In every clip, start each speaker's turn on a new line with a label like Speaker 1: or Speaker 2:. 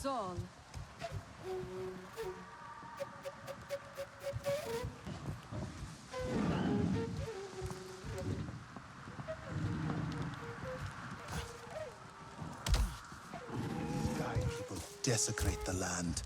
Speaker 1: сон.
Speaker 2: Sky people desecrate the land.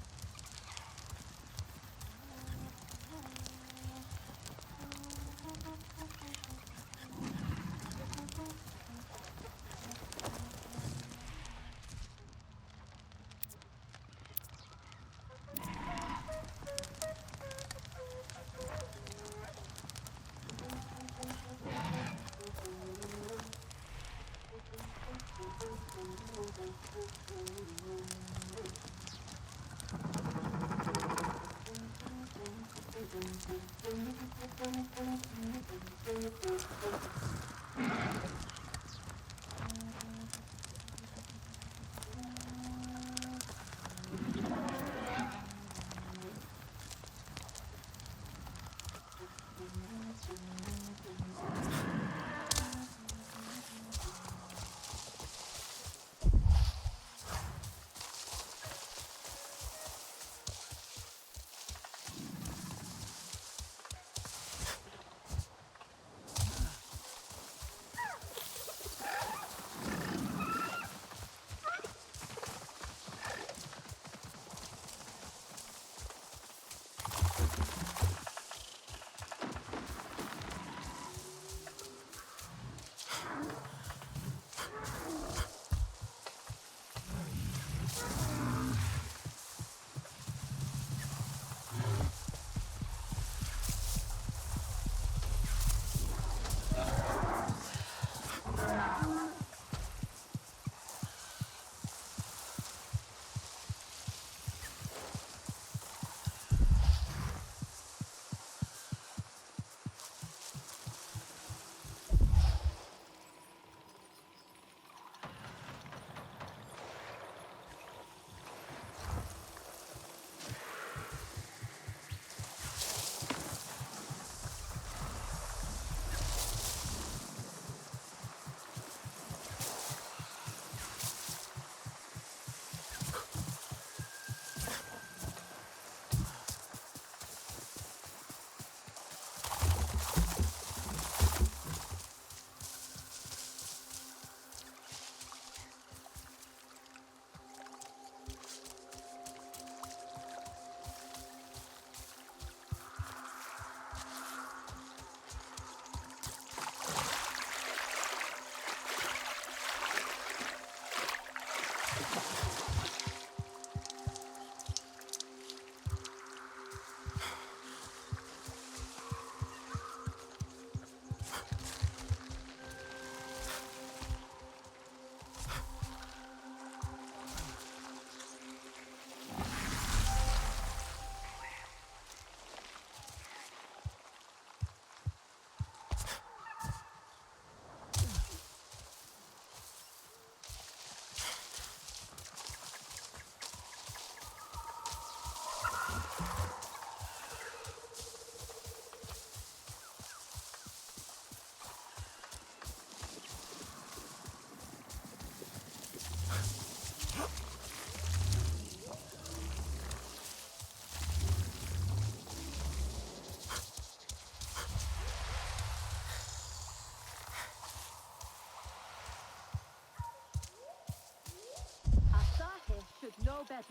Speaker 1: Should know better.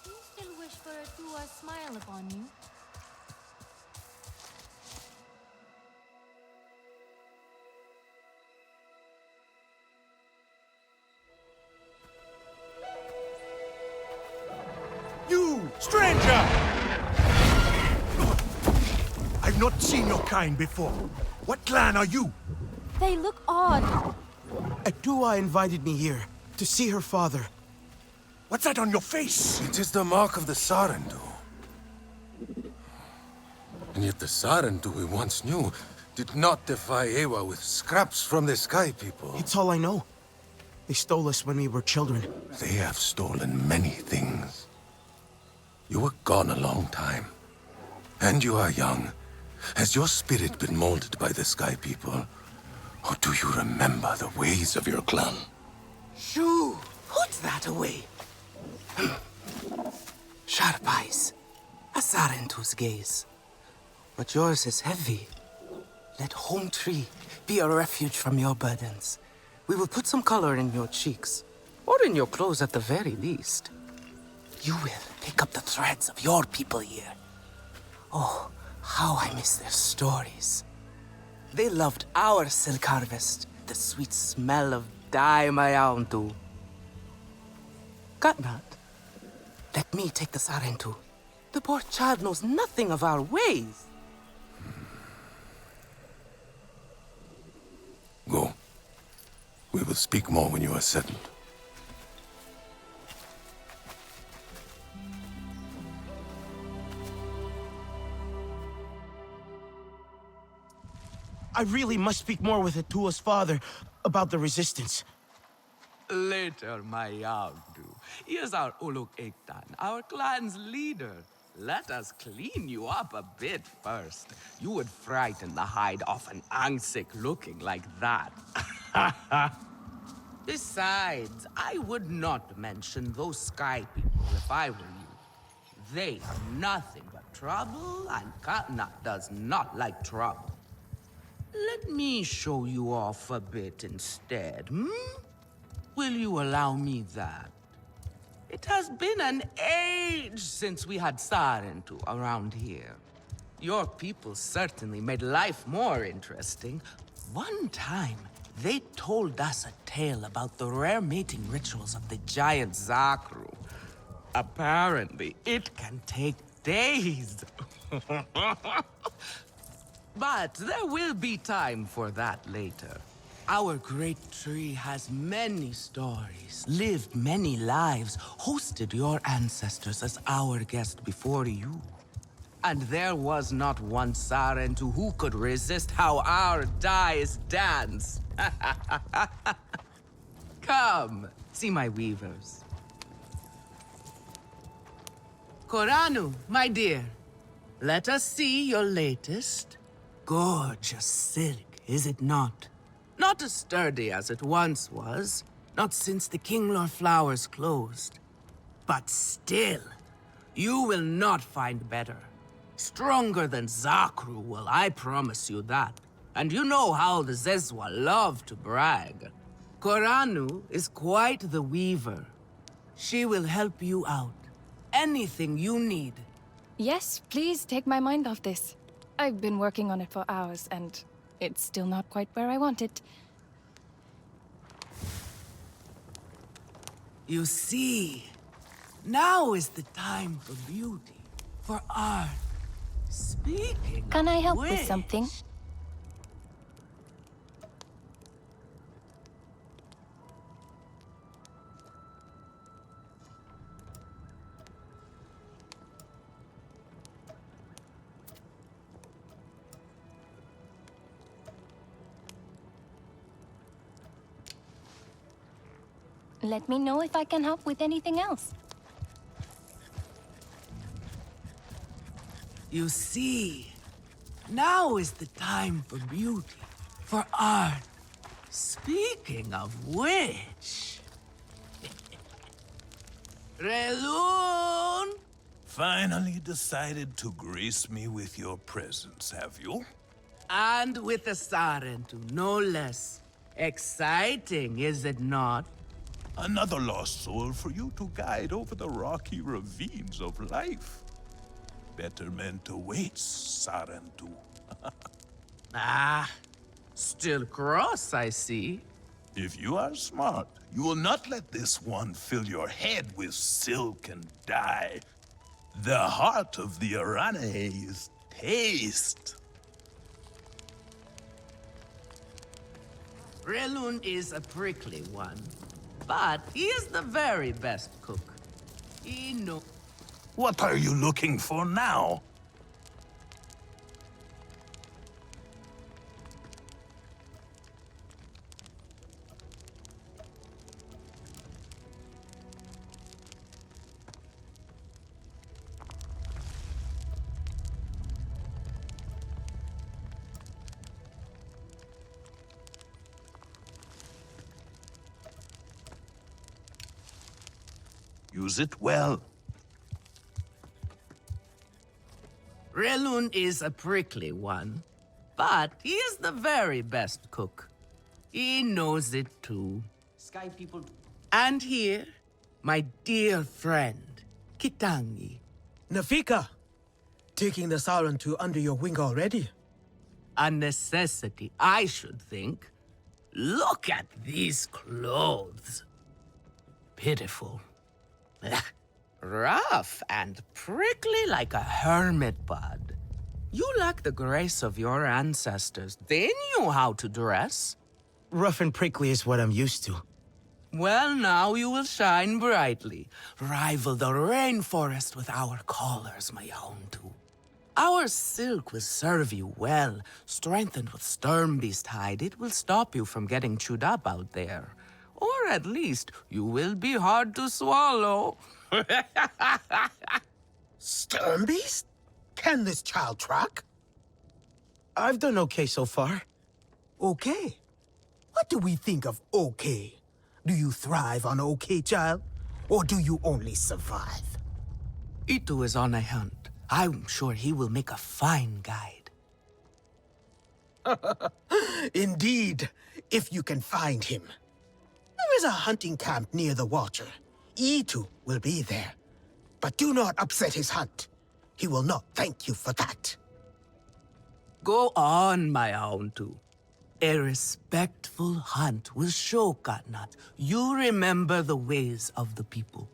Speaker 3: Do you still wish for her to smile upon you?
Speaker 2: You, stranger! I've not seen your kind before. What clan are you?
Speaker 3: They look odd.
Speaker 4: Adua invited me here to see her father.
Speaker 2: What's that on your face?
Speaker 5: It is the mark of the Sarentu. And yet the Sarentu we once knew did not defy Ewa with scraps from the Sky People.
Speaker 4: It's all I know. They stole us when we were children.
Speaker 5: They have stolen many things. You were gone a long time. And you are young. Has your spirit been molded by the Sky People? Or do you remember the ways of your clan?
Speaker 4: Shoo! Put that away. Sharp eyes. A Sarentu's gaze. But yours is heavy. Let home tree be a refuge from your burdens. We will put some color in your cheeks. Or in your clothes at the very least. You will pick up the threads of your people here. Oh, how I miss their stories. They loved our silk harvest, the sweet smell of dye mayauntu. Katnat, let me take the Sarentu. The poor child knows nothing of our ways.
Speaker 5: Go. We will speak more when you are settled.
Speaker 4: I really must speak more with Atua's father about the resistance.
Speaker 6: Later, my Yagdu. Here's our Uluk Ektan, our clan's leader. Let us clean you up a bit first. You would frighten the hide off an Angsik looking like that. Besides, I would not mention those Sky people if I were you. They are nothing but trouble, and Katnat does not like trouble. Let me show you off a bit instead, hmm? Will you allow me that? It has been an age since we had Sarentu around here. Your people certainly made life more interesting. One time, they told us a tale about the rare mating rituals of the giant Zakru. Apparently, it can take days. But there will be time for that later. Our great tree has many stories, lived many lives, hosted your ancestors as our guest before you. And there was not one Sarentu who could resist how our dyes dance. Come, see my weavers. Koranu, my dear, let us see your latest. Gorgeous silk, is it not? Not as sturdy as it once was, not since the Kinglor flowers closed. But still, you will not find better. Stronger than Zakru will, I promise you that. And you know how the Zezwa love to brag. Koranu is quite the weaver. She will help you out. Anything you need.
Speaker 7: Yes, please take my mind off this. I've been working on it for hours, and it's still not quite where I want it.
Speaker 6: You see, now is the time for beauty, for art. Speaking
Speaker 7: Can I help
Speaker 6: of
Speaker 7: with something?
Speaker 6: which,
Speaker 7: Let me know if I can help with anything else.
Speaker 6: You see, now is the time for beauty, for art. Speaking of which... Relun!
Speaker 2: Finally decided to grace me with your presence, have you?
Speaker 6: And with a Sarentu, no less. Exciting, is it not?
Speaker 2: Another lost soul for you to guide over the rocky ravines of life. Betterment awaits, Sarentu.
Speaker 6: Ah, still cross, I see.
Speaker 2: If you are smart, you will not let this one fill your head with silk and dye. The heart of the Arane is taste.
Speaker 6: Relun is a prickly one, but he is the very best cook. He knows.
Speaker 2: What are you looking for now? use it well.
Speaker 6: Relun is a prickly one, but he is the very best cook. He knows it too.
Speaker 8: Sky people.
Speaker 6: And here, my dear friend, Kitangi.
Speaker 9: Nafika, taking the Sarentu under your wing already?
Speaker 6: A necessity, I should think. Look at these clothes. Pitiful. Rough and prickly like a hermit bud. You lack the grace of your ancestors. They knew how to dress.
Speaker 9: Rough and prickly is what I'm used to.
Speaker 6: Well, now you will shine brightly. Rival the rainforest with our collars, my Houndu. Our silk will serve you well. Strengthened with Sturmbeast hide, it will stop you from getting chewed up out there. Or at least, you will be hard to swallow.
Speaker 9: Sturmbeast? Can this child track? I've done okay so far. Okay? What do we think of okay? Do you thrive on okay, child? Or do you only survive?
Speaker 6: Itu is on a hunt. I'm sure he will make a fine guide.
Speaker 9: Indeed, if you can find him. There is a hunting camp near the Watcher. Itu will be there. But do not upset his hunt. He will not thank you for that.
Speaker 6: Go on, my Houndu. A respectful hunt will show Katnat you remember the ways of the people.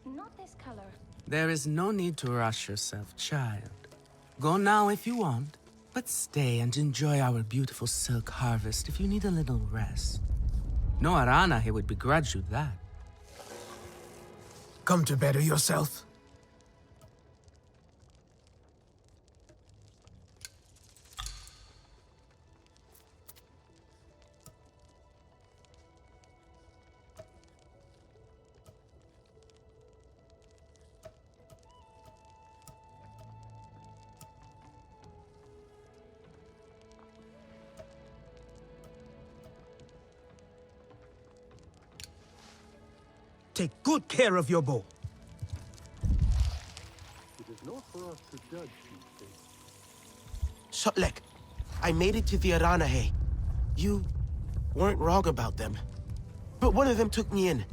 Speaker 3: Not this color.
Speaker 6: There is no need to rush yourself, child. Go now if you want, but stay and enjoy our beautiful silk harvest if you need a little rest. No Arana here would begrudge you that.
Speaker 9: Come to better yourself. Take good care of your bow.
Speaker 10: It is not for us to judge these things.
Speaker 11: Sotlek, I made it to the Aranahe. You weren't wrong about them. But one of them took me in.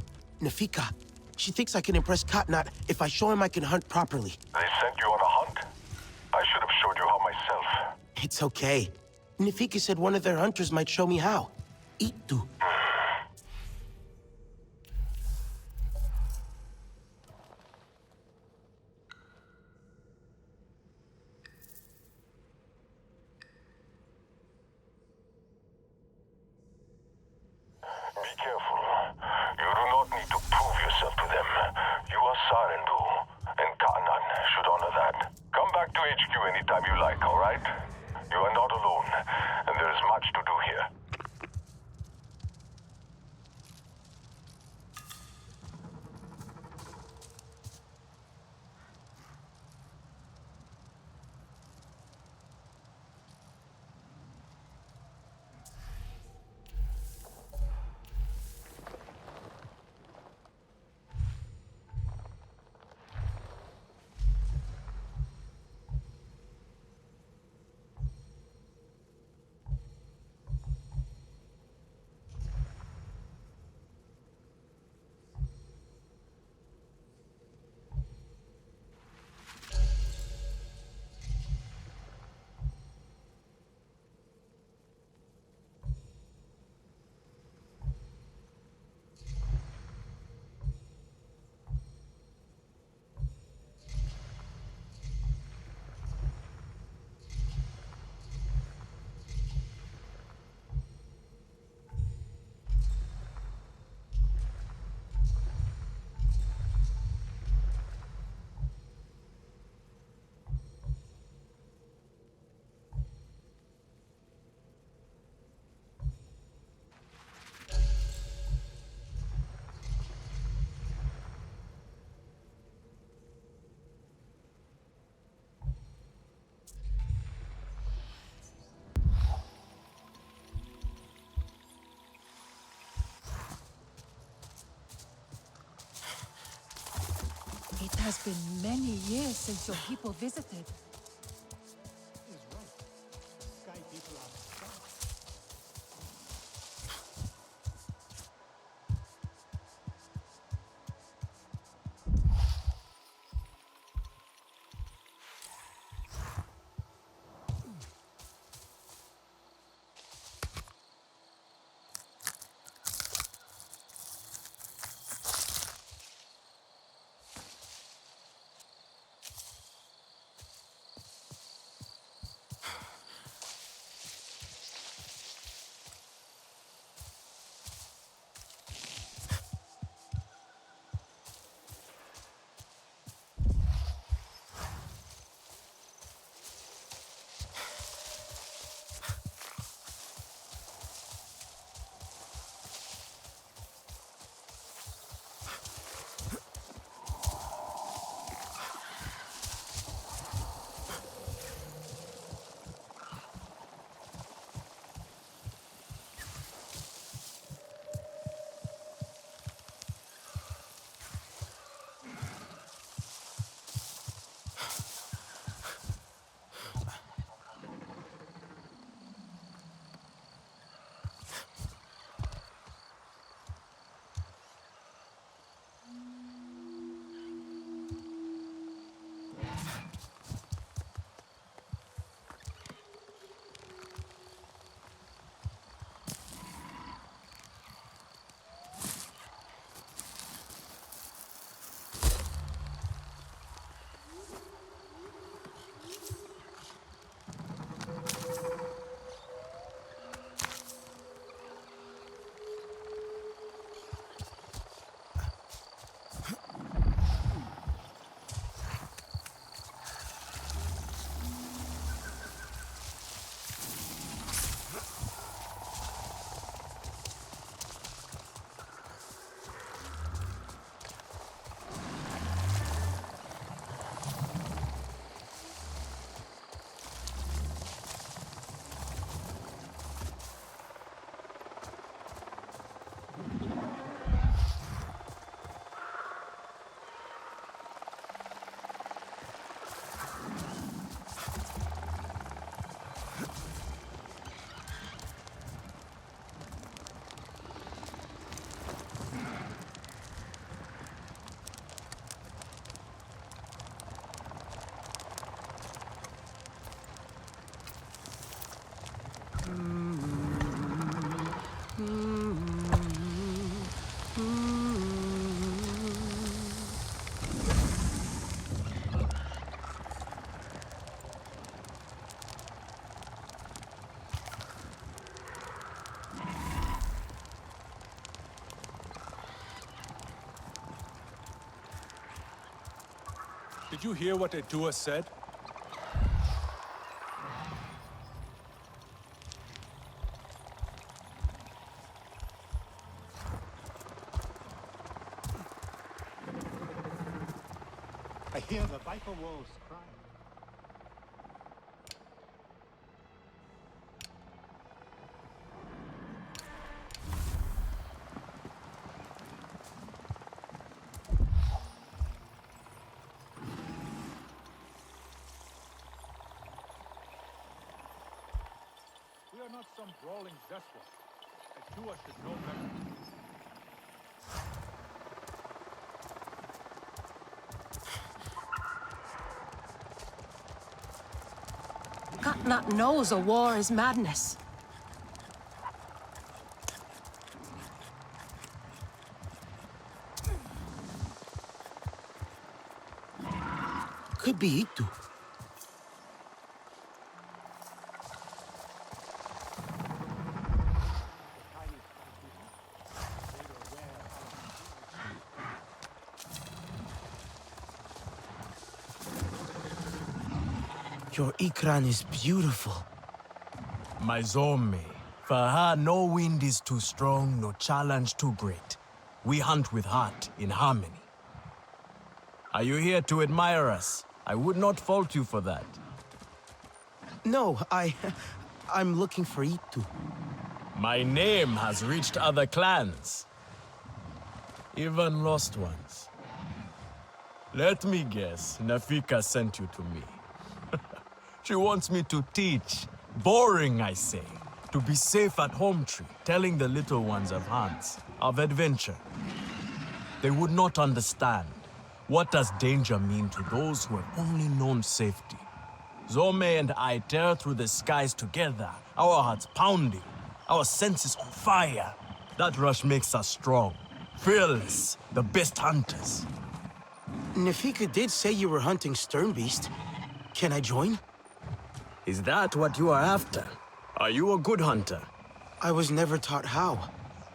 Speaker 11: Nafika. She thinks I can impress Katnat if I show him I can hunt properly.
Speaker 5: They sent you on a hunt? I should have showed you how myself.
Speaker 11: It's okay. Nafika said one of their hunters might show me how. Itu.
Speaker 5: Be careful. You do not need to prove yourself to them. You are Sarentu, and Kanan should honor that. Come back to HQ anytime you like, all right? You are not alone, and there is much to do here.
Speaker 1: has been many years since your people visited.
Speaker 10: Did you hear what Edua said? I hear the viper wolves crying. We are not some brawling despots. Edua should know better.
Speaker 1: Katnat knows a war is madness.
Speaker 11: Could be Itu. Your Ikran is beautiful.
Speaker 8: My Zome, for her no wind is too strong, no challenge too great. We hunt with heart, in harmony. Are you here to admire us? I would not fault you for that.
Speaker 11: No, I'm looking for Itu.
Speaker 8: My name has reached other clans. Even lost ones. Let me guess, Nafika sent you to me. She wants me to teach. Boring, I say. To be safe at home tree, telling the little ones of hunts, of adventure. They would not understand. What does danger mean to those who have only known safety? Zome and I tear through the skies together, our hearts pounding, our senses on fire. That rush makes us strong, fearless, the best hunters.
Speaker 11: Nafika did say you were hunting Sternbeast. Can I join?
Speaker 8: Is that what you are after? Are you a good hunter?
Speaker 11: I was never taught how.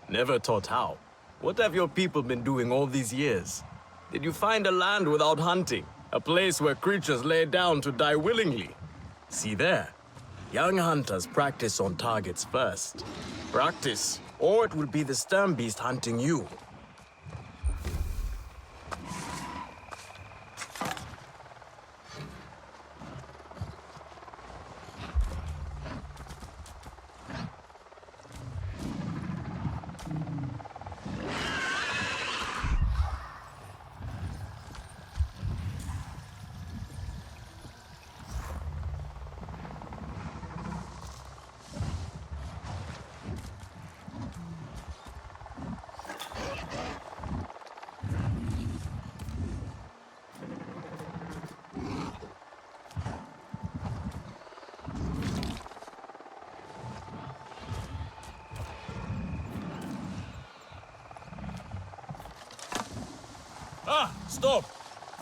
Speaker 8: Never taught how? What have your people been doing all these years? Did you find a land without hunting? A place where creatures lay down to die willingly? See there. Young hunters practice on targets first. Practice, or it will be the Sternbeast hunting you. Ah, stop!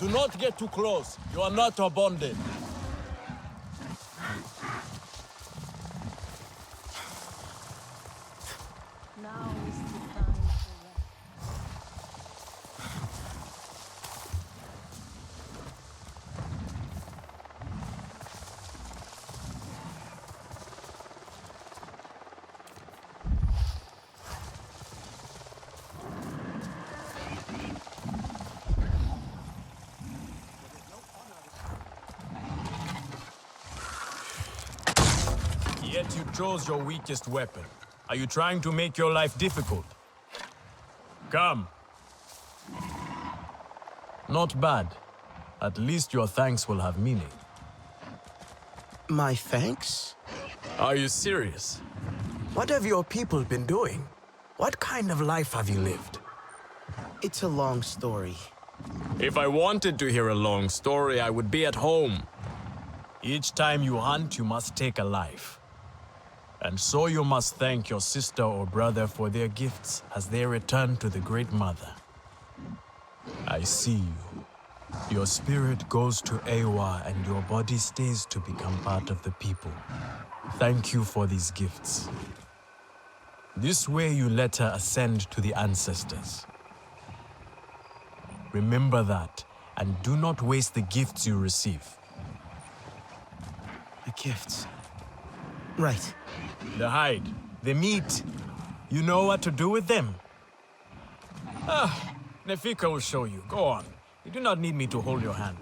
Speaker 8: Do not get too close. You are not bonded.
Speaker 1: Now is the time for rest.
Speaker 8: Yet you chose your weakest weapon. Are you trying to make your life difficult? Come. Not bad. At least your thanks will have meaning.
Speaker 11: My thanks?
Speaker 8: Are you serious? What have your people been doing? What kind of life have you lived?
Speaker 11: It's a long story.
Speaker 8: If I wanted to hear a long story, I would be at home. Each time you hunt, you must take a life. And so you must thank your sister or brother for their gifts as they return to the Great Mother. I see you. Your spirit goes to Ewa and your body stays to become part of the people. Thank you for these gifts. This way you let her ascend to the ancestors. Remember that, and do not waste the gifts you receive.
Speaker 11: The gifts. Right.
Speaker 8: The hide, the meat. You know what to do with them? Ah, Nefika will show you. Go on. You do not need me to hold your hand.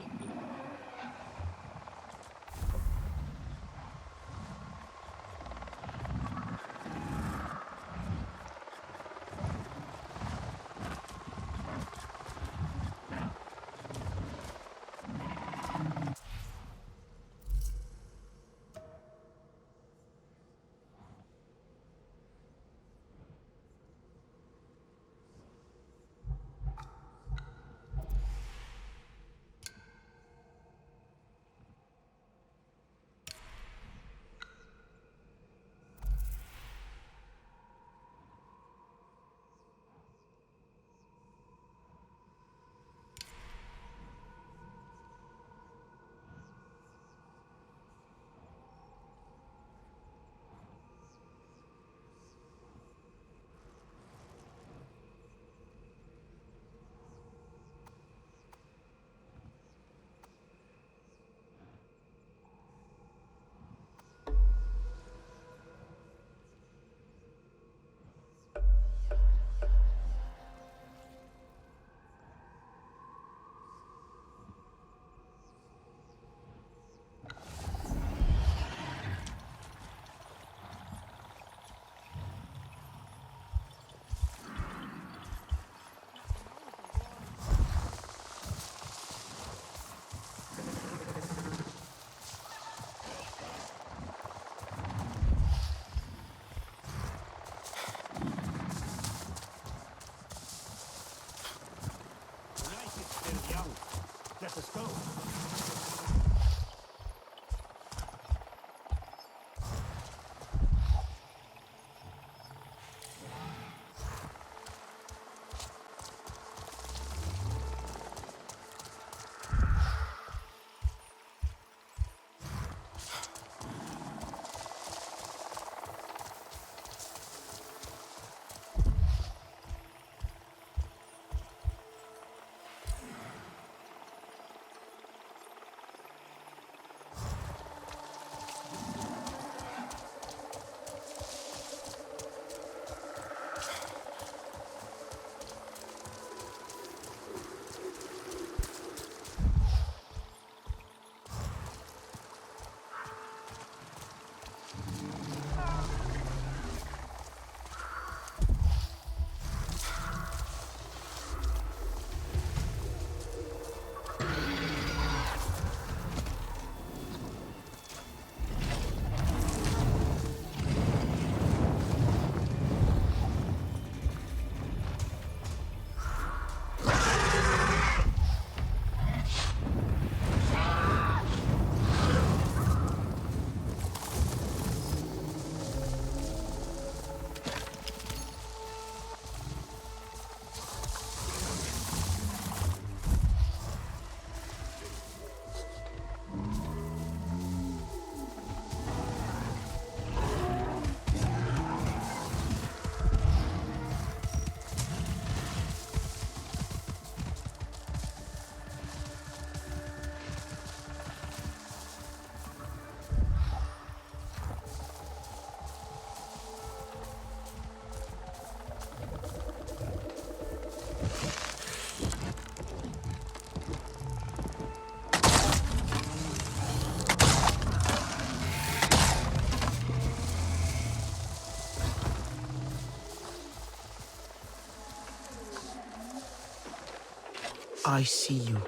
Speaker 11: I see you.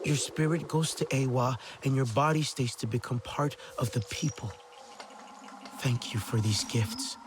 Speaker 11: Your spirit goes to Awa, and your body stays to become part of the people. Thank you for these gifts.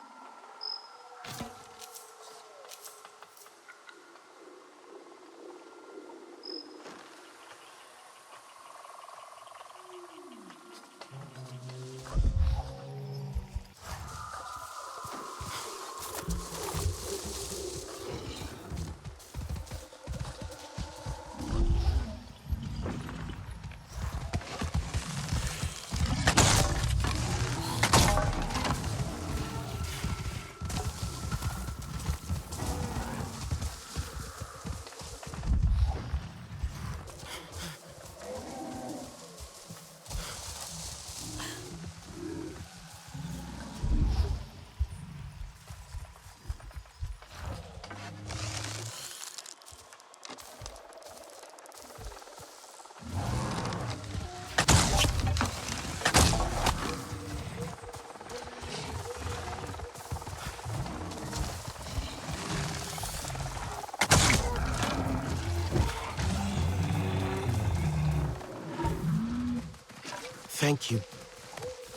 Speaker 11: Thank you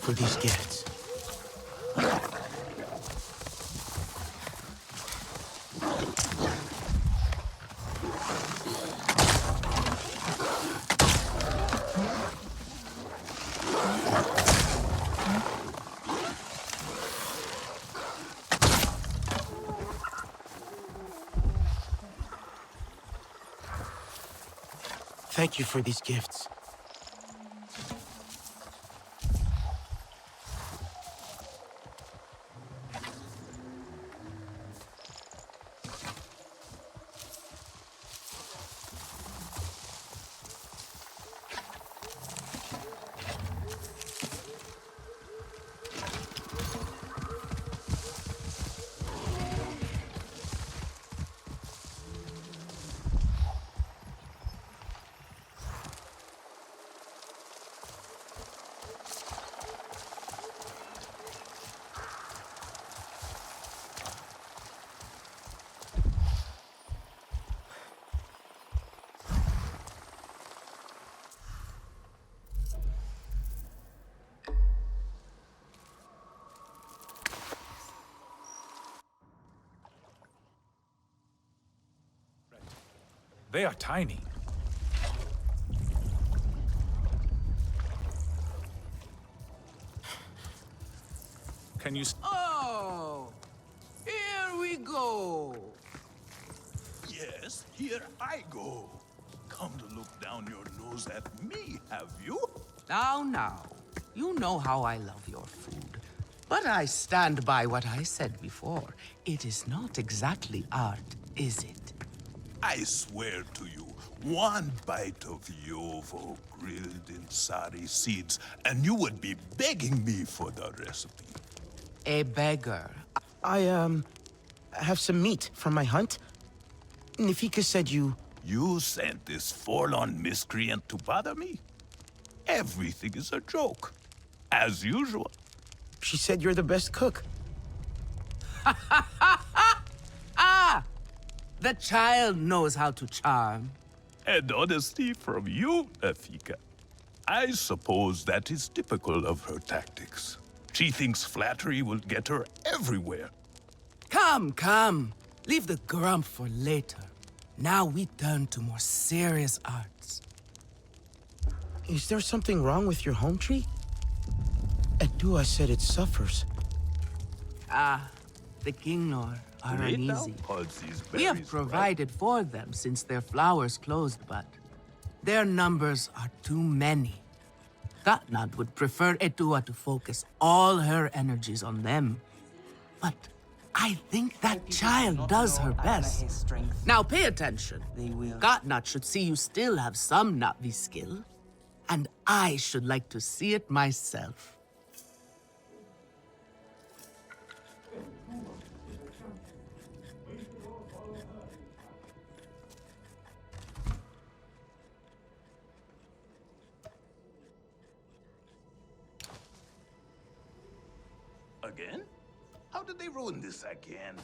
Speaker 11: for these gifts. Thank you for these gifts.
Speaker 10: They are tiny. Can you...
Speaker 6: Oh, here we go.
Speaker 2: Yes, here I go. Come to look down your nose at me, have you?
Speaker 6: Now, you know how I love your food. But I stand by what I said before. It is not exactly art, is it?
Speaker 2: I swear to you, one bite of yovo grilled in sari seeds, and you would be begging me for the recipe.
Speaker 6: A beggar.
Speaker 11: I have some meat from my hunt. Nifika said you...
Speaker 2: You sent this forlorn miscreant to bother me? Everything is a joke, as usual.
Speaker 11: She said you're the best cook.
Speaker 6: Ah! The child knows how to charm.
Speaker 2: And honesty from you, Nafika. I suppose that is typical of her tactics. She thinks flattery will get her everywhere.
Speaker 6: Come. Leave the grump for later. Now we turn to more serious arts.
Speaker 11: Is there something wrong with your home tree? Edua said it suffers.
Speaker 6: The Kingnor are
Speaker 2: Wait now,
Speaker 6: uneasy.
Speaker 2: Pudsy's
Speaker 6: We have
Speaker 2: berries,
Speaker 6: provided for them since their flowers closed, but their numbers are too many. Katnad would prefer Edua to focus all her energies on them. But I think that child does her best. Now pay attention. Katnad should see you still have some Na'vi skill, and I should like to see it myself.
Speaker 2: Again? How did they ruin this again?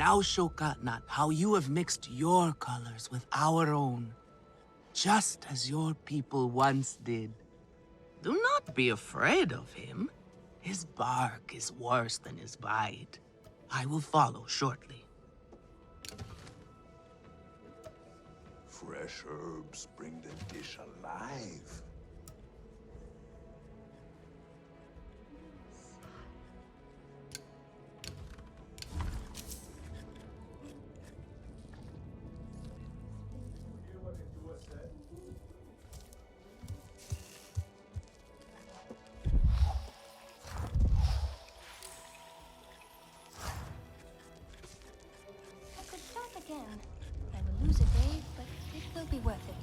Speaker 6: Now show Katnat how you have mixed your colors with our own, just as your people once did. Do not be afraid of him. His bark is worse than his bite. I will follow shortly.
Speaker 2: Fresh herbs bring the dish alive.
Speaker 3: I could start again. I will lose a day, but it will be worth it.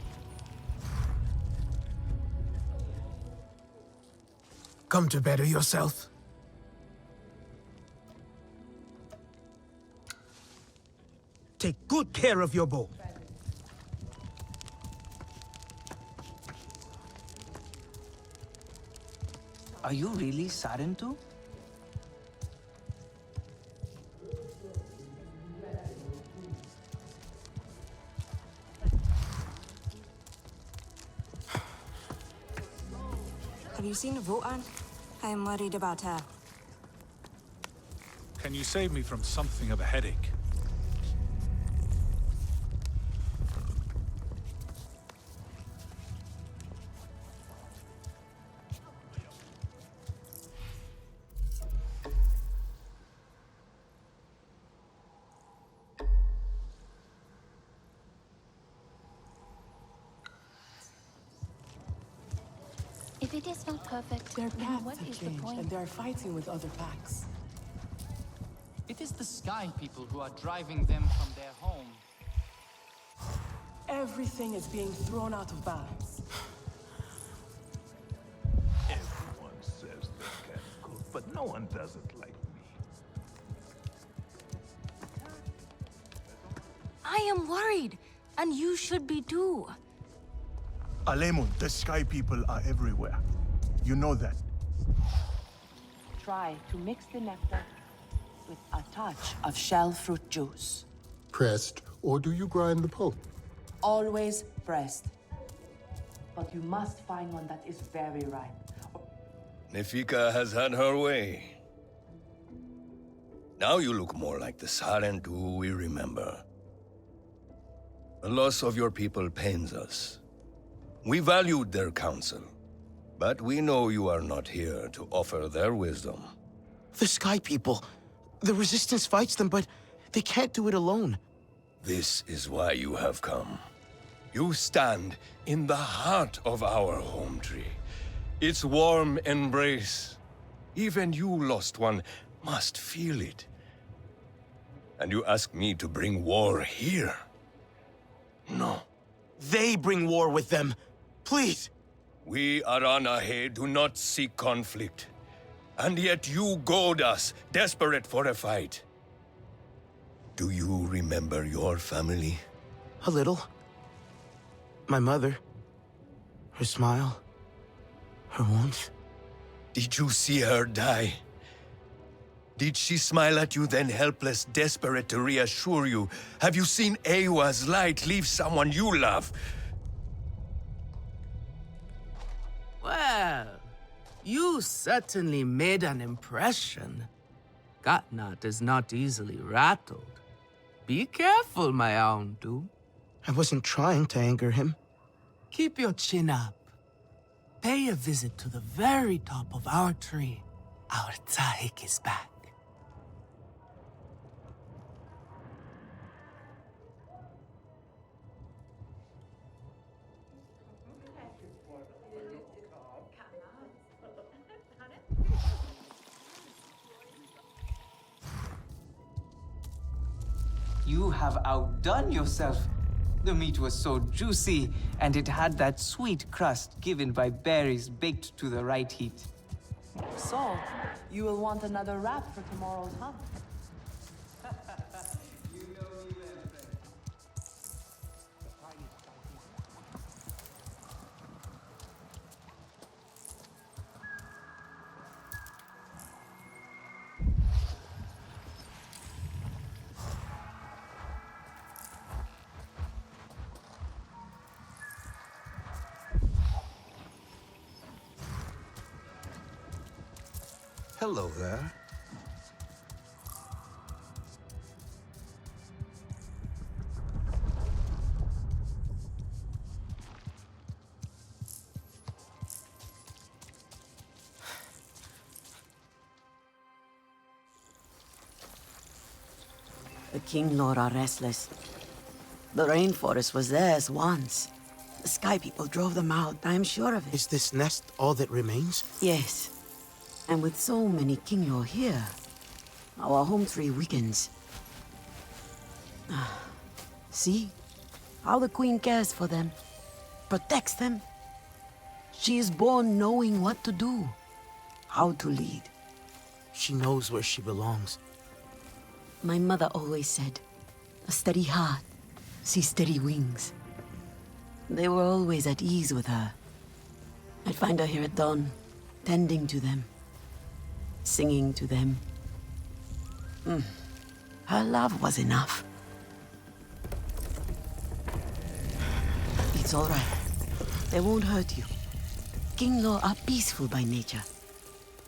Speaker 9: Come to better yourself. Take good care of your bow.
Speaker 4: Are you really Sarentu?
Speaker 1: Have you seen Votan? I am worried about her.
Speaker 10: Can you save me from something of a headache?
Speaker 3: If it is not perfect,
Speaker 12: Their
Speaker 3: then
Speaker 12: paths
Speaker 3: what
Speaker 12: have
Speaker 3: is the
Speaker 12: changed,
Speaker 3: point?
Speaker 12: and they are fighting with other packs.
Speaker 13: It is the Sky People who are driving them from their home.
Speaker 12: Everything is being thrown out of balance.
Speaker 2: Everyone says they can cook, but no one does it like me.
Speaker 3: I am worried, and you should be too.
Speaker 14: Alemun, the Sky People are everywhere. You know that.
Speaker 12: Try to mix the nectar with a touch of shell fruit juice.
Speaker 15: Pressed, or do you grind the pulp?
Speaker 12: Always pressed. But you must find one that is very ripe.
Speaker 5: Nefika has had her way. Now you look more like the Sarentu we remember. The loss of your people pains us. We valued their counsel, but we know you are not here to offer their wisdom.
Speaker 11: The Sky People. The Resistance fights them, but they can't do it alone.
Speaker 5: This is why you have come. You stand in the heart of our home tree. Its warm embrace. Even you, lost one, must feel it. And you ask me to bring war here? No.
Speaker 11: They bring war with them. Please.
Speaker 5: We Aranahe do not seek conflict. And yet you goad us, desperate for a fight. Do you remember your family?
Speaker 11: A little. My mother. Her smile. Her warmth.
Speaker 5: Did you see her die? Did she smile at you then, helpless, desperate to reassure you? Have you seen Ewa's light leave someone you love?
Speaker 6: Well, you certainly made an impression. Katnat is not easily rattled. Be careful, my Auntu.
Speaker 11: I wasn't trying to anger him.
Speaker 6: Keep your chin up. Pay a visit to the very top of our tree. Our Tsahik is back.
Speaker 16: You have outdone yourself. The meat was so juicy, and it had that sweet crust given by berries baked to the right heat.
Speaker 12: So, you will want another wrap for tomorrow's hunt.
Speaker 11: Hello there.
Speaker 17: The King Lord are restless. The rainforest was theirs once. The Sky People drove them out, I'm sure of it.
Speaker 11: Is this nest all that remains?
Speaker 17: Yes. And with so many King Lord here, our home tree weakens. See? How the Queen cares for them. Protects them. She is born knowing what to do. How to lead.
Speaker 11: She knows where she belongs.
Speaker 17: My mother always said, a steady heart sees steady wings. They were always at ease with her. I'd find her here at dawn, tending to them, singing to them. Her love was enough. It's all right. They won't hurt you. Kinglor are peaceful by nature,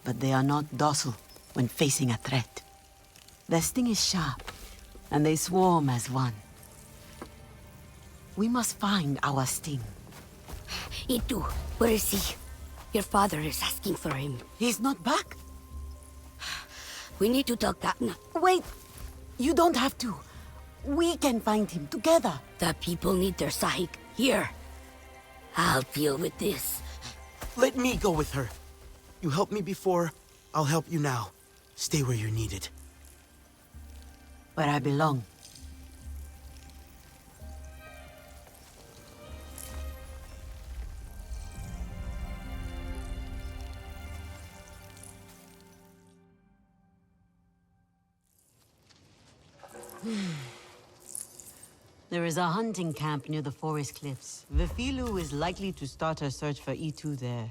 Speaker 17: but they are not docile when facing a threat. Their sting is sharp, and they swarm as one. We must find our sting.
Speaker 18: Itu, where is he? Your father is asking for him.
Speaker 17: He's not back.
Speaker 18: We need to tell Katna.
Speaker 17: Wait! You don't have to. We can find him together.
Speaker 18: The people need their sahig. Here. I'll deal with this.
Speaker 11: Let me go with her. You helped me before, I'll help you now. Stay where you're needed.
Speaker 17: Where I belong. There is a hunting camp near the forest cliffs. Vifilu is likely to start her search for E2 there.